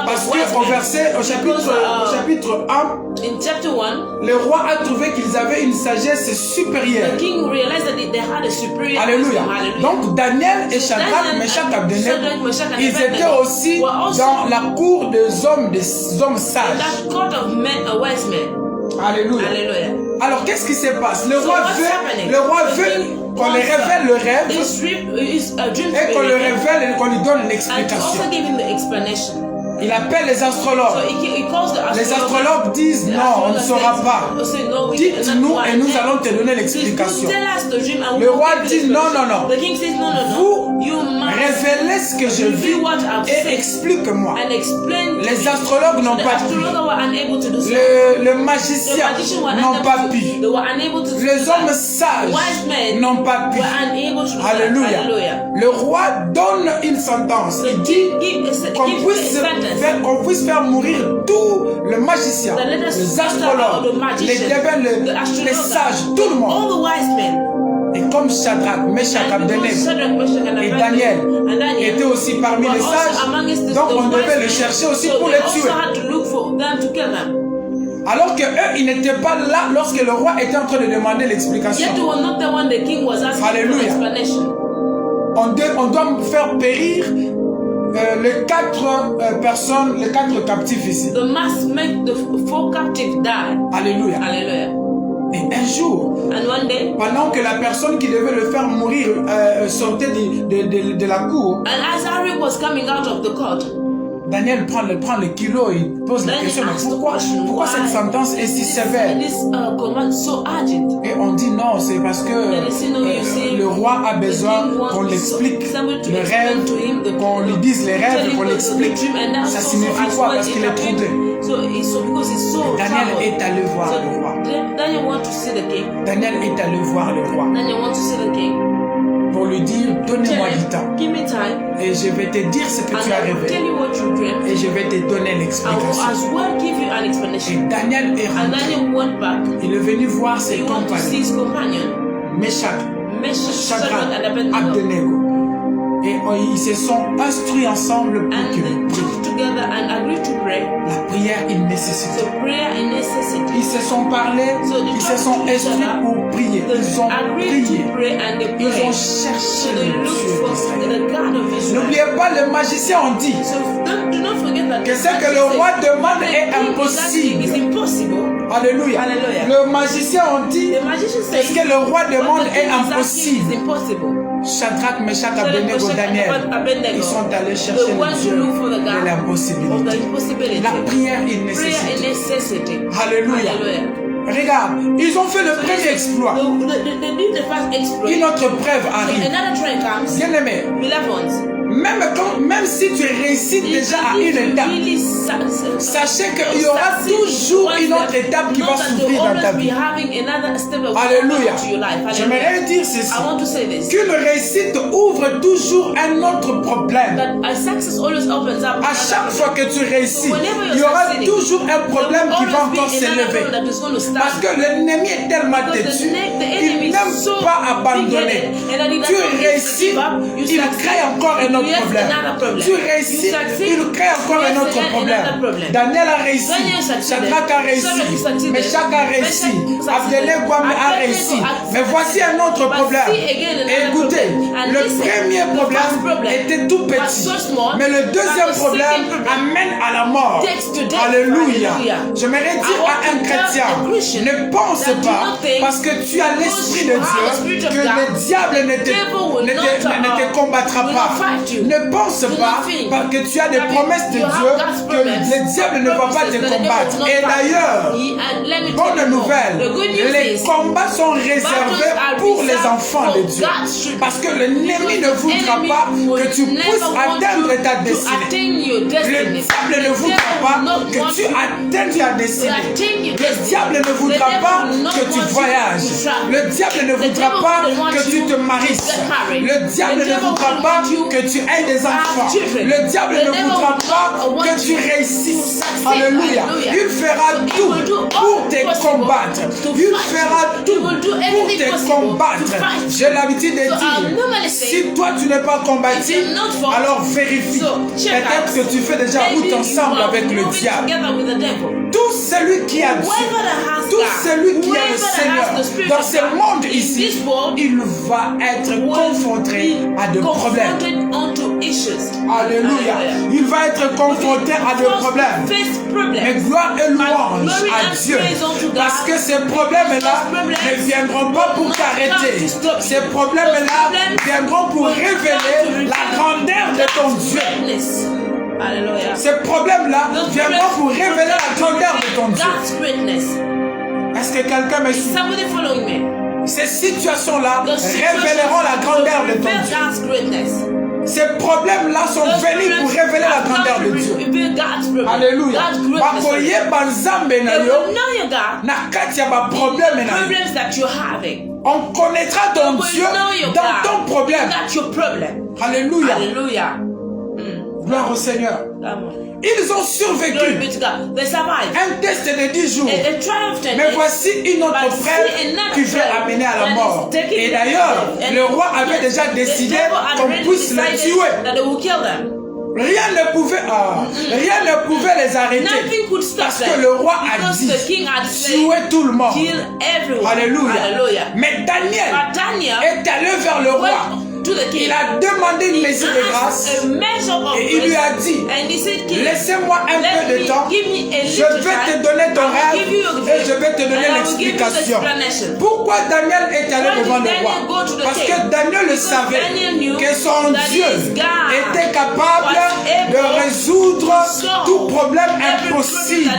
Parce qu'au chapitre 1, in chapter 1, le roi a trouvé qu'ils avaient une sagesse supérieure. the king realized that they had a superior Alléluia. wisdom. Hallelujah. Donc Daniel et Shadrach, Meshach, Abednego, ils étaient aussi dans la cour des hommes In sages. that court of men, wise men. Alléluia. Hallelujah. Alors qu'est-ce qui se passe? Le So roi what's happening? veut qu'on lui révèle le rêve This dream is a dream et qu'on lui révèle et qu'on lui donne and to l'explication. also give him the explanation. Il appelle les astrologues. So he calls the Les astrologues disent non, on ne saura pas. Dites-nous et nous allons te donner l'explication. Le roi dit non, non, non. The king says no, no, no. Vous You must révélez ce que je vis et explique-moi. and explain. Les astrologues n'ont The pas pu. astrologers were unable to do so. Le The magicien magicians were n'ont pas unable pu. to. They were unable to. Les hommes sages Wise men n'ont pas pu. were unable to do that. Alléluia. Hallelujah. Le roi donne une sentence. So Il dit qu'on give puisse, a sentence. faire mourir tout le magicien, That let us les scatter astrologues, the magicians, les devins, the les astrologers, sages, tout le monde. all the wise men. Et comme Shadrach, Meshach, And because Abednego Shadrach, Meshach, and et Abednego Daniel and Daniel étaient aussi parmi were les also sages, amongst donc the on devait wise les men, chercher aussi so pour they les also tuer. had to look for them to kill them. Alors que eux, ils n'étaient pas là lorsque le roi était en train de demander l'explication. Yet they were not the one the king was asking for Hallelujah. explanation. On doit faire périr les quatre personnes, les quatre captifs ici. The must make the four captives die. Alléluia. Hallelujah. Et un jour, And one day, pendant que la personne qui devait le faire mourir sortait de la cour, and as Ari was coming out of the court, Daniel prend le kilo et il pose la Daniel question, mais asked the pourquoi question, cette why sentence est si sévère? this command so urgent? Et on dit non, c'est parce que le roi a besoin qu'on l'explique le rêve, qu'on lui dise les rêves, qu'on l'explique. Ça signifie quoi? Parce qu'il est troublé. Daniel est allé voir le roi. Daniel want to see the king. Daniel est allé voir le roi Daniel want to see the king. pour lui dire, donnez-moi du temps. Give me time. Et je vais te dire ce que tu as And I will rêvé. tell you what you dreamt. Et je vais te donner I will l'explication. as well give you an Et explanation. Daniel est And rentré. Daniel went back. Il est venu voir ses He went to see compagnons, his companion, Meshach, Meshach, Shadrach, Shadrach, and Abednego. Abednego. Et ils se sont instruits ensemble pour And qu'ils they prient. took together and agreed to pray. La prière est une nécessité. So prayer is necessity. Ils se sont parlé, ils se sont instruits pour prier. Ils ont Agreed prié. to pray and they Ils ont prayed. cherché So they le looked Dieu for d'Israël. the God of Israel. N'oubliez pas, les magiciens ont dit So do not forget that que ce que le roi demande est is impossible. impossible. Alléluia. Hallelujah. Le magicien ont dit The magician que says ce que le roi demande what the est king is asking impossible. is impossible. Shadrach, Meshach, Shadrach, Abednego, Meshach, Daniel, Abednego. ils sont allés chercher They went le to Dieu look for the de God of the l'impossibilité. impossibility. La prière est une Prayer is nécessité. necessity. Alléluia. Hallelujah. Regarde, ils ont fait le premier exploit. They did the first exploit. Une autre preuve arrive. Another train comes. Bien aimé, Beloved ones. même si tu réussis déjà à une étape, sachez qu'il y aura toujours une autre étape qui va s'ouvrir dans ta vie. Alléluia. J'aimerais dire ceci. Qu'une réussite ouvre toujours un autre problème. À chaque fois que tu réussis, il y aura toujours un problème qui va encore s'élever. Parce que l'ennemi est tellement têtu, il n'aime pas abandonner. Tu réussis, il crée encore un autre problème. Tu réussis, il crée encore un autre problème. Daniel a réussi, Shadrach a réussi, Meshach a réussi, Abednego a réussi. Mais voici un autre problème. Et écoutez, le premier problème était tout petit, mais le deuxième problème amène à la mort. Alléluia. J'aimerais dire à un chrétien, ne pense pas parce que tu as l'esprit de Dieu que le diable ne te combattra pas. Ne pense pas que tu as des promesses de Dieu que le diable ne va pas te combattre. Et d'ailleurs, bonne nouvelle, les combats sont réservés pour les enfants de Dieu. Parce que l'ennemi ne voudra pas que tu puisses atteindre ta destinée. Le diable ne voudra pas que tu atteignes ta destinée. Le diable ne voudra pas que tu voyages. Le diable ne voudra pas que tu te maries. Le diable ne voudra pas que tu aies des enfants. Le diable ne voudra pas que tu réussisses. Alléluia. Il fera tout pour te combattre. Il fera tout pour te combattre. J'ai l'habitude de dire, si toi tu n'es pas combattu, alors vérifie. Peut-être que tu fais déjà route ensemble avec le diable. Tout celui qui a Dieu, tout celui qui est le Seigneur, dans ce monde ici, il va être confronté à des problèmes. Alléluia. Il va être confronté à des problèmes. Mais gloire et louange à Dieu. Parce que ces problèmes-là ne viendront pas pour t'arrêter. Ces problèmes-là viendront pour révéler la grandeur de ton Dieu. Alléluia. Ces problèmes-là viendront pour révéler la grandeur de ton Dieu. Est-ce que quelqu'un me suit? Ces situations-là révéleront la grandeur de ton Dieu. Ces problèmes-là sont venus pour révéler la grandeur de Dieu. Alléluia. Bakoye banzambe na yo na kati ya ba problème na yo. On connaîtra ton Dieu dans ton problème. Alléluia. Gloire au Seigneur. Ils ont survécu un test de 10 jours. Mais voici une autre preuve qui veut amener à la mort. Et d'ailleurs, le roi avait déjà décidé qu'on puisse les tuer. Rien ne pouvait les arrêter. Parce que le roi a dit tuer tout le monde. Alléluia. Mais Daniel est allé vers le roi. Il a demandé une mesure de grâce et il lui a dit, laissez-moi un peu de temps, je vais te donner ton rêve et je vais te donner l'explication. Pourquoi Daniel est allé devant le roi? Parce que Daniel le savait que son Dieu était capable de résoudre tout problème impossible.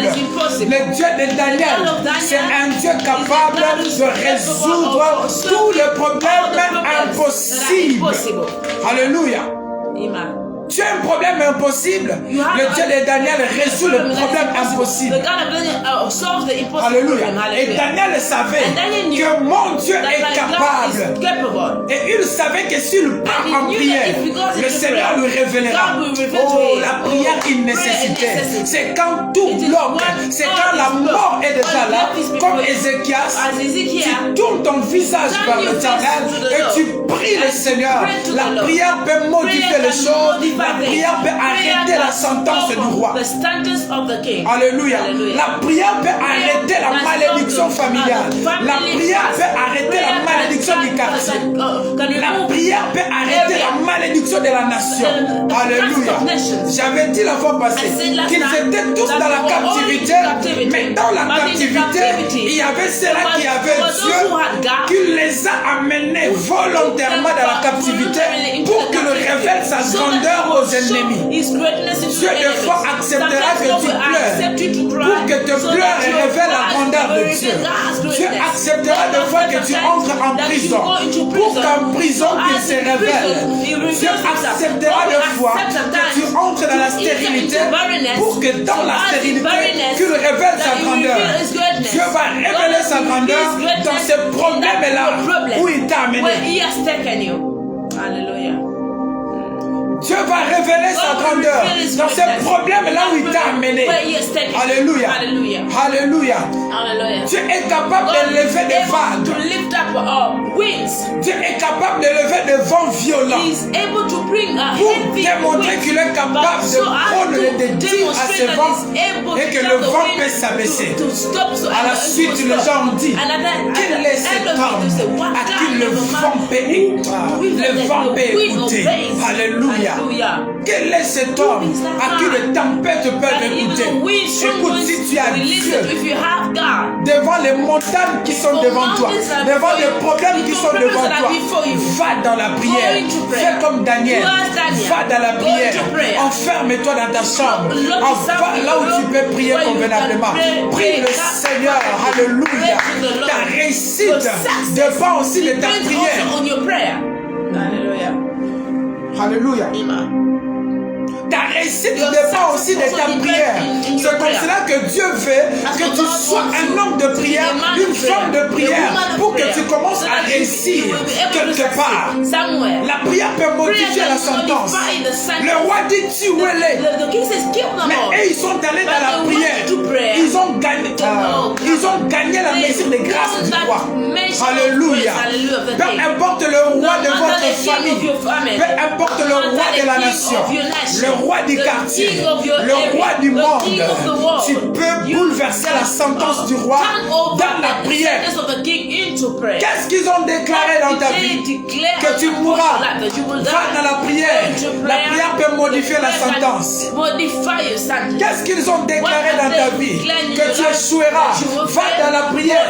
Le Dieu de Daniel, c'est un Dieu capable de résoudre tous les problèmes impossibles. Alléluia. Tu as un problème impossible. Le Dieu de Daniel résout le problème impossible. Alléluia. Et Daniel savait que mon Dieu est capable. Et il savait que s'il part en prière, le Seigneur lui révélera. Oh, la prière est une nécessité. C'est quand tout bloque. C'est quand la mort est déjà là. Comme Ézéchias, tu tournes ton visage vers l'Éternel et tu pries le Seigneur. La prière peut modifier les choses. La prière peut arrêter la sentence du roi. Alléluia. La prière peut arrêter la malédiction familiale. La prière peut arrêter la malédiction du quartier. La prière peut arrêter la malédiction de la nation. Alléluia. J'avais dit la fois passée qu'ils étaient tous dans la captivité, mais dans la captivité, il y avait ceux-là qui avaient Dieu, qui les a amenés volontairement dans la captivité pour qu'il révèle sa grandeur aux ennemis. Dieu des fois acceptera que tu pleures pour que tes pleurs révèlent la grandeur de Dieu. Dieu acceptera des fois que tu entres en prison pour qu'en prison il se révèle. Dieu acceptera des fois que tu entres dans la stérilité pour que dans la stérilité qu'il révèle sa grandeur. Dieu va révéler sa grandeur dans ce problème-là où il t'a amené. Alléluia. Dieu va révéler sa grandeur dans ces problèmes-là où il t'a amené. Alléluia. Alléluia. Dieu est capable de lever des vagues. Dieu est capable de lever des vents violents pour démontrer qu'il est capable de prendre le dédit à ce vent et que le vent peut s'abaisser. À la suite, les gens ont dit, quel est cet homme à qui le vent peut écouter? Le vent peut écouter. Alléluia. Hallelujah. Quel est cet homme à qui les tempêtes peuvent écouter? Écoute, si tu as Dieu devant les montagnes qui sont devant toi, devant les problèmes qui sont devant toi, va dans la prière. Fais comme Daniel. Va dans la prière. Enferme-toi dans ta chambre. Va là où tu peux prier convenablement. Prie le Seigneur. Alléluia. Ta réussite dépend aussi de ta prière. Alléluia. Ta réussite dépend aussi de ta prière. C'est comme cela que Dieu veut que tu sois un homme de prière, une femme de prière, pour que tu commences à réussir quelque part. La prière peut modifier la sentence. Le roi dit tuez-les. Mais eux, ils sont allés dans la prière. Ils ont gagné la mesure de grâce du roi. Alléluia. Peu importe le roi de votre famille, peu importe le roi de la nation, le roi du quartier, le roi du monde, tu peux bouleverser la sentence du roi dans la prière. Qu'est-ce qu'ils ont déclaré dans ta vie? Que tu mourras. Va dans la prière. La prière peut modifier la sentence. Qu'est-ce qu'ils ont déclaré dans ta vie? Que tu échoueras. Va dans la prière.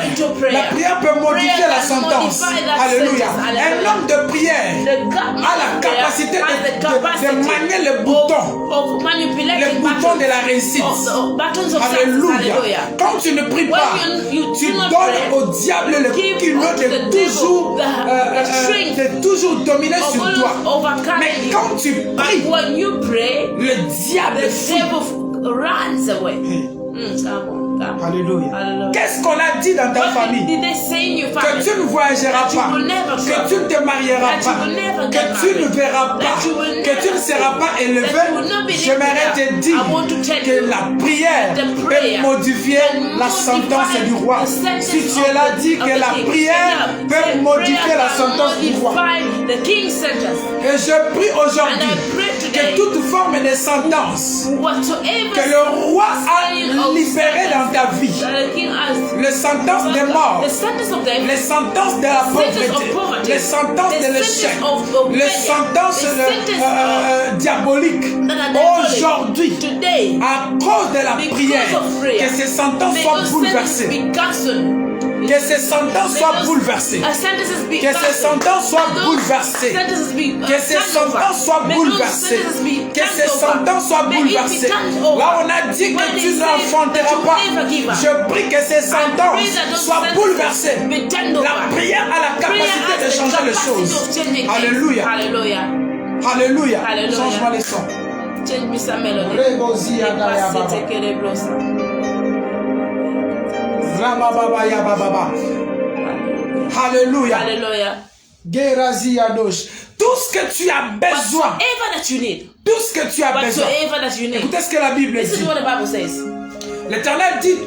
La prière peut modifier la sentence. Alléluia. Un homme de prière a la capacité de manier les boutons de la réussite. Alléluia. Quand tu ne pries pas, tu donnes au diable le culot de toujours dominer sur toi. Mais quand tu pries, le diable fuit. Alléluia. Qu'est-ce qu'on a dit dans ta famille? Que tu ne voyageras pas, que tu ne te marieras pas, que tu ne verras pas, que tu ne seras pas élevé. J'aimerais te dire que la prière peut modifier la sentence du roi. Si tu es là, dis que la prière peut modifier la sentence du roi. Et je prie aujourd'hui que toute forme de sentence que le roi a libérée dans ta vie, les sentences de mort, les sentences de la pauvreté, les sentences de l'échec, les sentences diaboliques, aujourd'hui, à cause de la prière, que ces sentences soient bouleversées. Que ces sentences soient bouleversées. Que ces sentences soient bouleversées. Que ces sentences soient bouleversées. Que ces sentences soient bouleversées. Là, on a dit que tu n'enfanteras pas. Je prie que ces sentences soient bouleversées. La prière a la capacité de changer les choses. Alléluia. Alléluia. Change-moi les sons. Alléluia. Tout ce que tu as besoin. Tout ce que tu as besoin. Écoutez ce que la Bible dit. L'Éternel dit,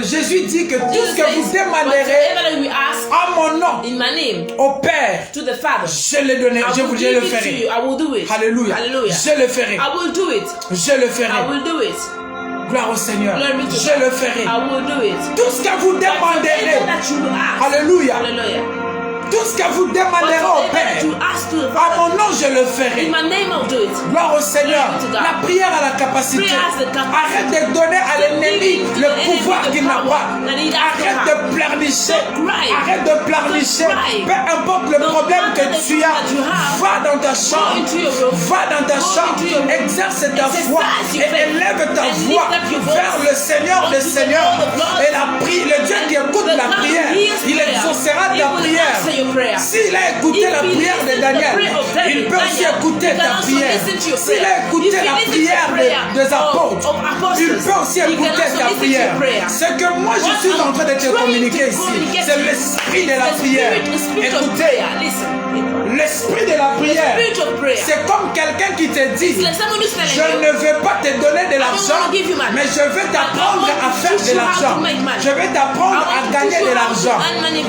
Jésus dit que tout ce que vous demanderez à mon nom, au Père, je le donnerai, je le ferai. Alléluia. Je le ferai. Je le ferai. Gloire au Seigneur. Je le ferai. Tout ce que vous demanderez. Alléluia. Tout ce que vous demanderez au Père, à mon nom, je le ferai. Gloire au Seigneur. La prière a la capacité. Arrête de donner à l'ennemi le pouvoir qu'il n'a pas. Arrête de pleurnicher. Arrête de pleurnicher. Peu importe le problème que tu as, va dans ta chambre. Va dans ta chambre. Exerce ta foi et élève ta voix vers le Seigneur des Seigneurs. Et le Dieu qui écoute la prière, il exaucera ta prière. S'il a écouté la prière de Daniel, il peut aussi écouter ta prière. S'il a écouté la prière des apôtres, il peut aussi écouter ta prière. Ce que moi je suis en train de te communiquer ici, c'est l'esprit de la prière. Écoutez, l'esprit de la prière, c'est comme quelqu'un qui te dit, je ne vais pas te donner de l'argent, mais je vais t'apprendre à faire de l'argent. Je vais t'apprendre à gagner de l'argent.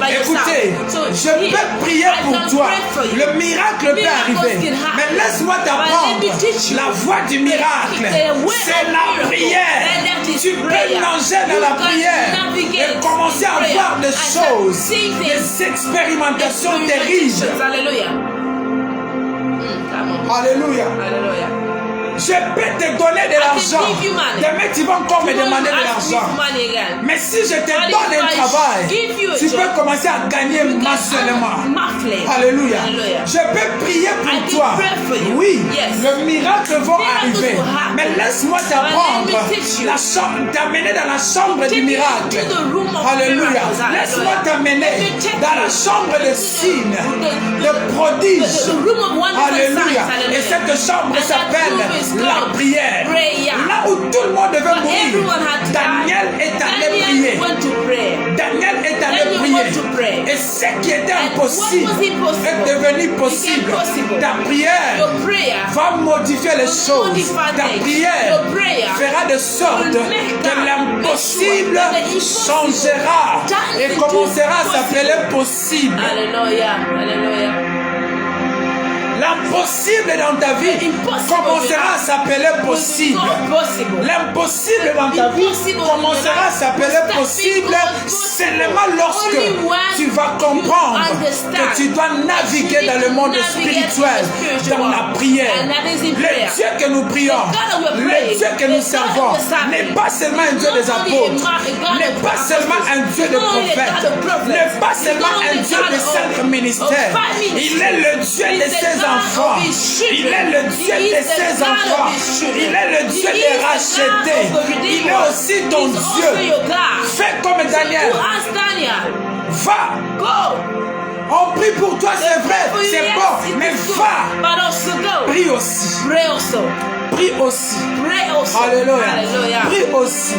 Écoutez, je peux prier pour toi. Le miracle peut arriver. Mais laisse-moi t'apprendre la voie du miracle. C'est la prière. Tu peux manger dans la prière et commencer à voir des choses, des expérimentations terribles. Come on. Alléluia. Hallelujah. Je peux te donner de l'argent. give you money. Demain, tu vas encore me You want demander to de ask me l'argent. for money again. Mais si je te But donne if un I travail, give you a tu job, peux commencer à gagner mensuellement. Monthly. Alléluia. Hallelujah. Je peux prier I pour can toi. pray for you. Oui, Yes. le miracle va Miracles arriver. will happen. Mais laisse-moi But t'apprendre, let me teach you. t'amener dans la chambre Take du you miracle. to the room of Alléluia. miracles. Laisse-moi Hallelujah. t'amener Let me take dans la you chambre de to signes, de the prodiges. room of wonders and Alléluia. signs. Hallelujah. Et cette chambre And that s'appelle room is la called prière. prayer. Là où tout le monde devait But mourir, everyone had to Daniel die. est allé Daniel prier. went to pray. Daniel est allé Daniel prier. went to pray. Et ce qui était And impossible what was impossible est devenu possible. became possible. Ta prière Your prayer va modifier les will choses. modify Ta things. prière Your prayer fera de sorte will make que that- l'impossible make sure that the impossible changera turns et into commencera à possible. s'appeler possible. Hallelujah. Hallelujah. L'impossible dans ta vie Impossible commencera à s'appeler possible. Possible. L'impossible dans ta vie Impossible commencera à s'appeler possible seulement lorsque tu vas comprendre que tu dois naviguer dans le monde spirituel, dans la prière. Le Dieu que nous prions, le Dieu que nous servons, n'est pas seulement un Dieu des apôtres, n'est pas seulement un Dieu de prophètes, n'est pas seulement un Dieu de 5 ministères. Il est le Dieu de ses enfants. Il est le Dieu de ses enfants. Il est le Dieu des rachetés. Il est aussi ton Dieu. Fais comme Daniel. Va. On prie pour toi, c'est vrai, c'est bon, mais va. Prie aussi. Prie aussi. Alléluia. Prie aussi.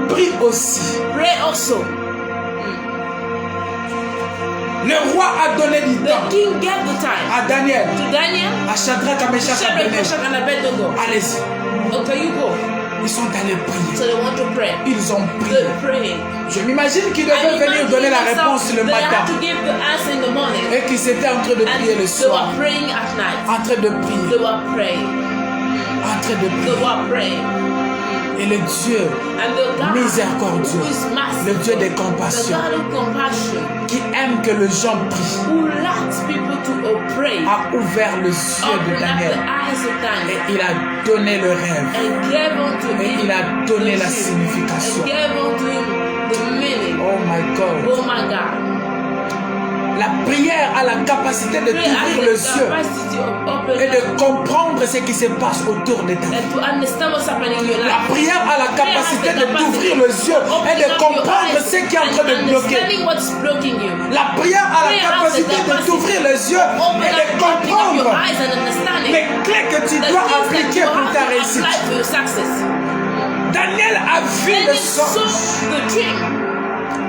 Prie aussi. Le roi a donné du temps The king gave the time à Daniel, to Daniel, à Shadrach, à Meshach, à Shadrach, Abednego. Meshach, and Abednego. Allez-y. Okay, you go. Ils sont allés prier. So they want to pray. Ils ont prié. They're praying. Je m'imagine qu'ils I devaient venir imagine donner la themselves, réponse le they had matin to give the answer in the morning. et qu'ils étaient en train de prier le And they soir. were praying at night. En train de They prier. were praying. En train de They prier. were praying. Et le Dieu And the God miséricordieux, who is merciful, le Dieu des the compassions, God of compassion, qui aime que les gens prient, who likes people to pray, a ouvert les yeux de opened up the Daniel. eyes of Et Daniel il a donné le rêve. and gave unto Et him il a donné the la dream, signification. and gave unto him the meaning. Oh my God. Oh my God. La prière a la capacité de Prayer t'ouvrir has les the yeux capacity of et opening de comprendre ce qui se passe autour de ta vie. and to understand what's happening in your La life. prière a la capacité de t'ouvrir les yeux et de comprendre ce qui est en train de te bloquer. Understanding what's blocking you. La prière a la capacité de t'ouvrir les yeux Open et de up your comprendre eyes and understanding les clés que tu the dois things that appliquer you pour have ta to réussite. apply for your success. Daniel a vu And le he saw songe. the dream.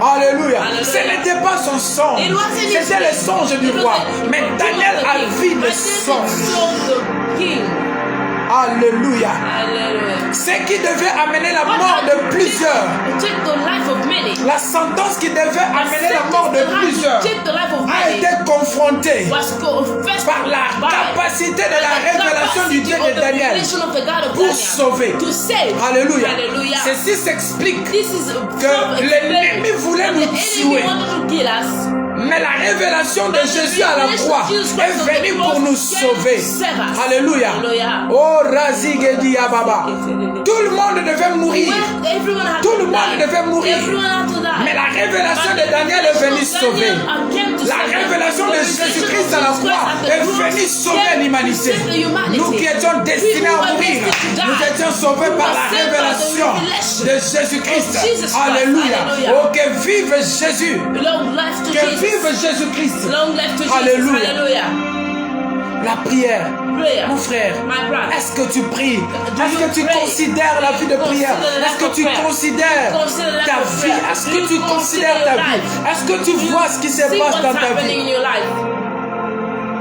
Alléluia. Alléluia. Ce n'était pas son songe. It wasn't his C'était le dream. songe du It was roi. the Mais dream Daniel of the a king. vu le But songe. Daniel saw the king. Alléluia. Hallelujah. Ce qui devait amener la What mort had de plusieurs. Take the life of many. La sentence qui devait amener la mort de plusieurs Take the life of a many. été confrontée Was confessed par la capacité de la révélation du Dieu de Daniel pour sauver. To save. Alléluia. Hallelujah. Ceci s'explique This is que l'ennemi voulait nous tuer. wanted to kill us. Mais la révélation de Jésus à la croix est venue pour nous sauver. Alléluia. Oh, Razigedi Ababa. Tout le monde devait mourir. Tout le monde devait mourir. Mais la révélation de Daniel est venue sauver. La révélation de Jésus-Christ à la croix est venue sauver l'humanité. Nous qui étions destinés à mourir, nous étions sauvés par la révélation de Jésus-Christ. Alléluia. Oh, que vive Jésus. Que vive Jésus-Christ. Alléluia. La prière. Mon frère, est-ce que tu pries? Est-ce que tu considères la vie de prière? Est-ce que tu considères ta vie? Est-ce que tu considères ta vie? Est-ce que tu vois ce qui se passe dans ta vie?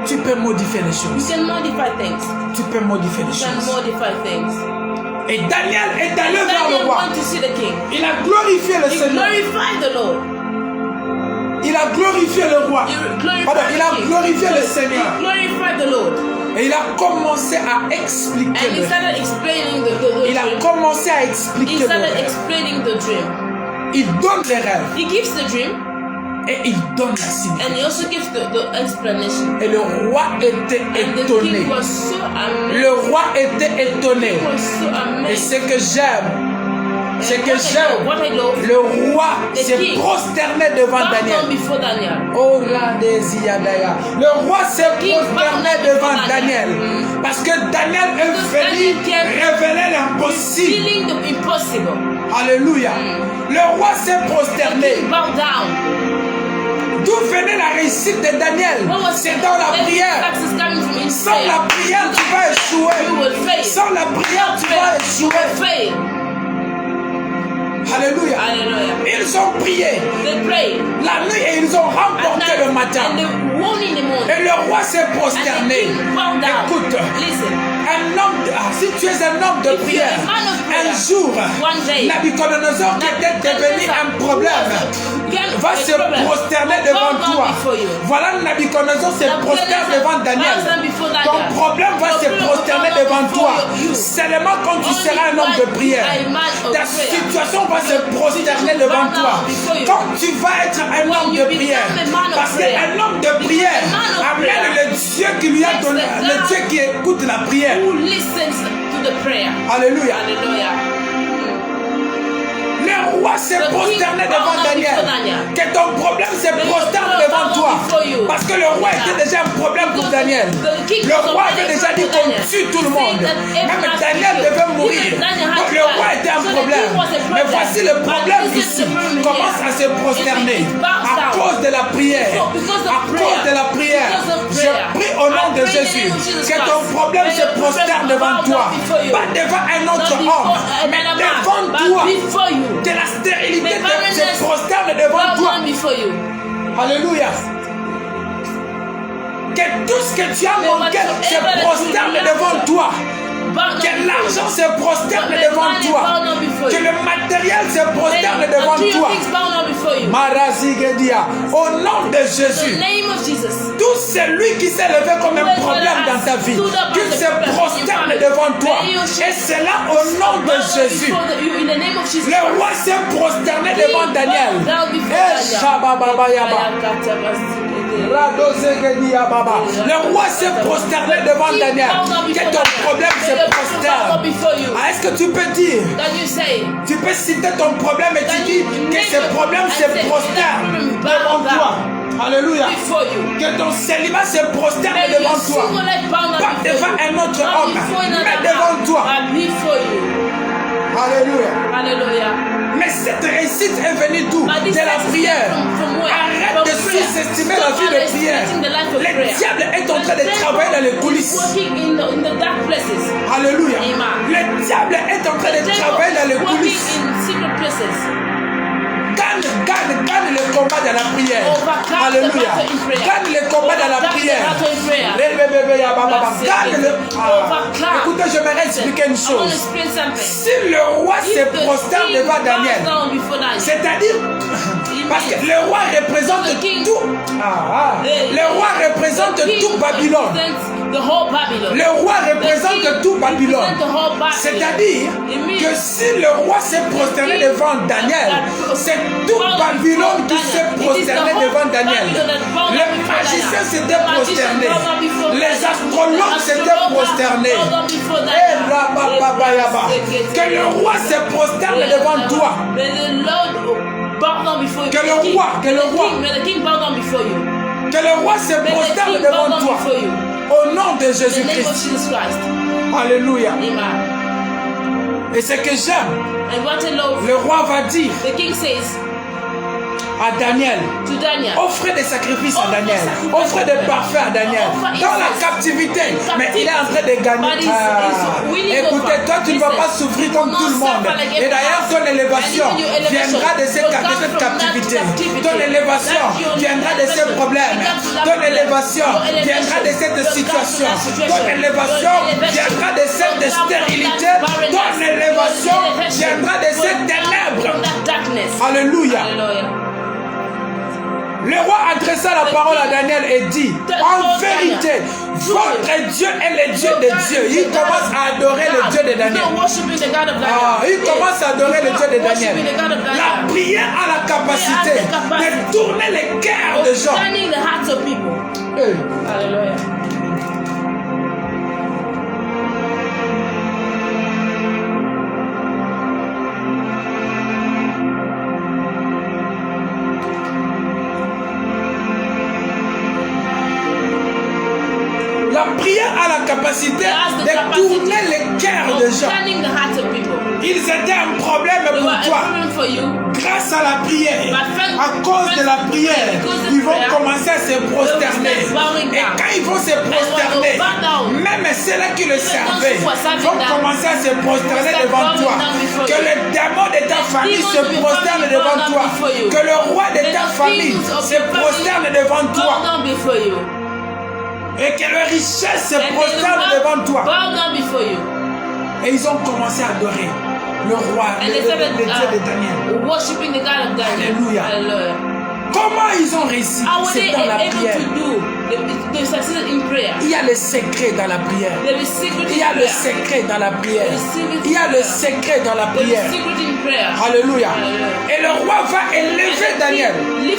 Tu peux modifier les choses. Tu peux modifier les choses. Et Daniel est allé vers le roi. Il a glorifié le Seigneur. Il a glorifié le roi. Pardon, il a glorifié le Seigneur. Et il a commencé à expliquer le rêve. Il a commencé à expliquer le rêve. Il donne les rêves. Et il donne la signification. And he also gives the explanation. Et le roi était And the étonné. king was so amazed. Le roi était étonné. He was so Et amazed. ce que j'aime, c'est que j'aime, What I love, le roi The s'est king prosterné devant bowed down Daniel. before Daniel. Oh, Radesiadaya. Le roi s'est king prosterné bowed down devant before Daniel. Daniel. Parce que Daniel est Because venu Daniel came révéler l'impossible. Feeling the impossible. Alléluia. Le roi s'est prosterné. Bow down. D'où venait la réussite de Daniel? C'est dans la prière. Sans la prière, tu vas échouer. Sans la prière, tu vas échouer. Alléluia. Hallelujah. Ils ont prié They prayed. la nuit et ils ont remporté le matin. And they won in the morning. Et le roi s'est And the prosterné. king bowed down. Écoute, Listen. si tu es un homme de If prière, you're a man of prayer, un jour, one day, Nabucodonosor qui était devenu un problème, va se prosterner devant toi. Voilà, Nabucodonosor se prosterne devant Daniel. Ton problème va se prosterner devant toi. Seulement quand tu seras un homme de prière, ta situation va se prosterner devant toi. Quand tu vas être un homme de prière, parce qu'un homme de prière amène le Dieu qui lui a donné, le Dieu qui écoute la prière. Who listens to the prayer. Alléluia. Hallelujah. Le roi s'est prosterné devant Daniel. Que ton problème se prosterne devant toi. Parce que le roi était déjà un problème pour Daniel. Le roi avait déjà dit qu'on tue tout le monde. Même Daniel devait mourir. Donc le roi était un problème. Mais voici le problème ici. Commence à se prosterner. À cause de la prière. À cause de la prière. Je prie au nom de Jésus. Que ton problème se prosterne devant toi. Pas devant un autre homme. Mais devant toi. Que la stérilité se prosterne devant toi. Alléluia. Que tout ce que tu as manqué se prosterne devant toi. Que l'argent se prosterne devant toi. Que le matériel se prosterne devant toi. Marazigedia. Au nom de Jésus. Tout celui qui s'est levé comme un problème dans ta vie, qu'il se prosterne devant toi. Et c'est là au nom de Jésus. Le roi s'est prosterné devant Daniel. Et Shabababayaba. Le roi s'est prosterné devant Daniel. Que ton problème se prosterne. Ah, est-ce que tu peux dire? Tu peux citer ton problème et tu dis que ce problème se prosterne devant toi. Alléluia. Que ton célibat se prosterne devant toi. Pas devant un autre homme, mais devant toi. Alléluia. Mais cette réussite est venue d'où? De la prière. Arrête de sous-estimer la vie de prière. Le diable est en train de travailler dans les coulisses. Alléluia. Le diable est en train de travailler dans les coulisses. Gagne le combat dans la prière. Alléluia. Gagne le combat dans la prière. Gagne le... Écoutez, j'aimerais expliquer une chose. Si le roi se prosterne devant Daniel, c'est-à-dire, parce que le roi représente tout. Le roi représente tout Babylone. Le roi représente tout Babylone. C'est-à-dire que si le roi s'est prosterné devant Daniel, c'est tout Babylone qui s'est prosterné devant Daniel. Les magiciens s'étaient prosternés. Les astrologues s'étaient prosternés. Que le roi se prosterne devant toi. Que le roi se prosterne devant toi. Au nom de Jésus-Christ. Alléluia. Et ce que j'aime, le roi va dire à Daniel, offrez des sacrifices à Daniel, offrez des parfums à Daniel, dans la captivité, mais il est en train de gagner. Écoutez, toi tu ne vas pas souffrir comme tout le monde. Et d'ailleurs, ton élévation viendra de cette captivité. Ton élévation viendra de ces problèmes. Ton élévation viendra de cette situation. Ton élévation viendra de cette stérilité. Ton élévation viendra de ces ténèbres. Alléluia. Le roi adressa la parole à Daniel et dit, en vérité, votre Dieu est le Dieu des dieux. Il commence à adorer le Dieu de Daniel. Il commence à adorer le Dieu de Daniel. La prière a la capacité de tourner les cœurs des gens. Alléluia. La prière a la capacité de tourner les cœurs des gens. Ils étaient un problème pour toi. Grâce à la prière, à cause de la prière, ils vont commencer à se prosterner. Et quand ils vont se prosterner, même ceux-là qui le servaient vont commencer à se prosterner devant toi. Que le démon de ta famille se prosterne devant toi. Que le roi de ta famille se prosterne devant toi. Et que leur richesse se prosterne devant toi. Et ils ont commencé à adorer le roi, le Dieu de Daniel. Alléluia. Comment ils ont réussi? C'est dans la prière. Il y a le secret dans la prière. Il y a le secret dans la prière. Il y a le secret dans la prière. Alléluia. Et le roi va élever Daniel. Il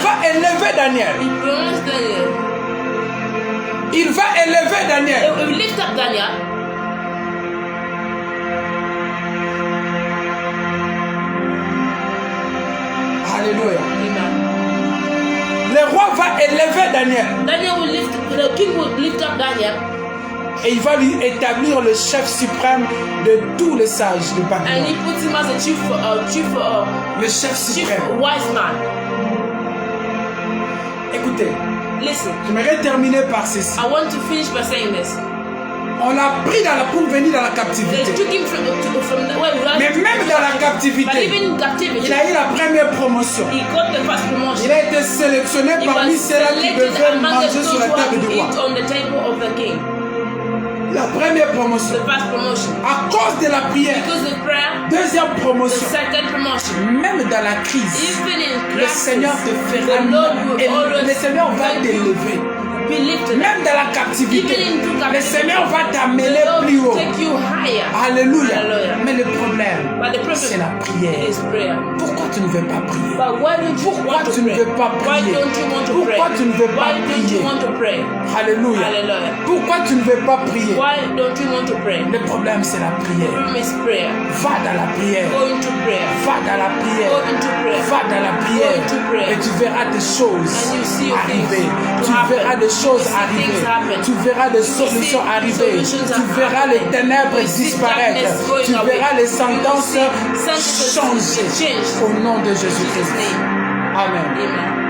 va élever Daniel. Il va élever Daniel. Alléluia. Le roi va élever Daniel. The king will lift up Daniel. Et il va lui établir le chef suprême de tous les sages de Babylone. And he puts him as a chief le chef suprême. Wise man. Écoutez. Listen. J'aimerais terminer par ceci. I want to finish by saying this. On l'a pris pour venir dans la captivité. Mais même dans la captivité, il a eu la première promotion. Il a été sélectionné parmi ceux-là qui devaient manger sur la table du roi. La première promotion. À cause de la prière. Deuxième promotion. Même dans la crise, le Seigneur te fera et le Seigneur va t'élever. Même dans la captivité, le Seigneur va t'amener plus haut. Alléluia. Mais le problème, c'est la prière. Pourquoi tu ne veux pas prier? Pourquoi tu ne veux pas prier? Pourquoi tu ne veux pas prier? Alléluia. Pourquoi tu ne veux pas prier? Le problème, c'est la prière. Va dans la prière. Va dans la prière. Va dans la prière. Et tu verras des choses arriver. Tu verras des choses arriver. Tu verras des solutions arriver. Tu verras les ténèbres disparaître. Tu verras les sentences changer. Au nom de Jésus-Christ. Amen.